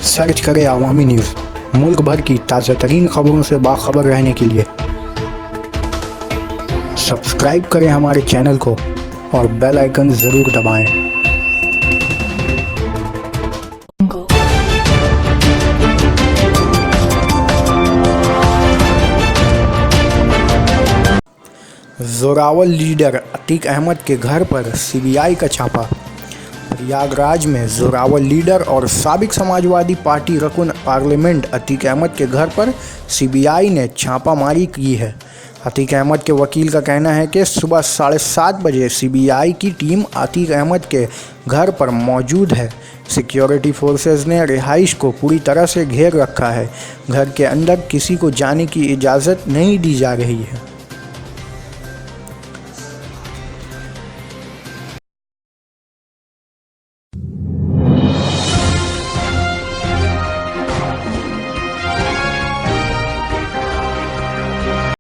Search करें अवामी news. मुल्क भर की ताज़ा तरीन खबरों से बाखबर रहने के लिए सब्सक्राइब करें हमारे चैनल को और बेल आइकन ज़रूर दबाएं। जोरावर लीडर अतीक अहमद के घर पर सीबीआई का छापा। प्रयागराज में जोरावर लीडर और साबिक समाजवादी पार्टी रकुन पार्लियामेंट अतीक अहमद के घर पर सीबीआई ने छापामारी की है। अतीक अहमद के वकील का कहना है कि सुबह 7:30 बजे सीबीआई की टीम अतीक अहमद के घर पर मौजूद है। सिक्योरिटी फोर्सेज ने रिहाइश को पूरी तरह से घेर रखा है। घर के अंदर किसी को जाने की इजाज़त नहीं दी जा रही है।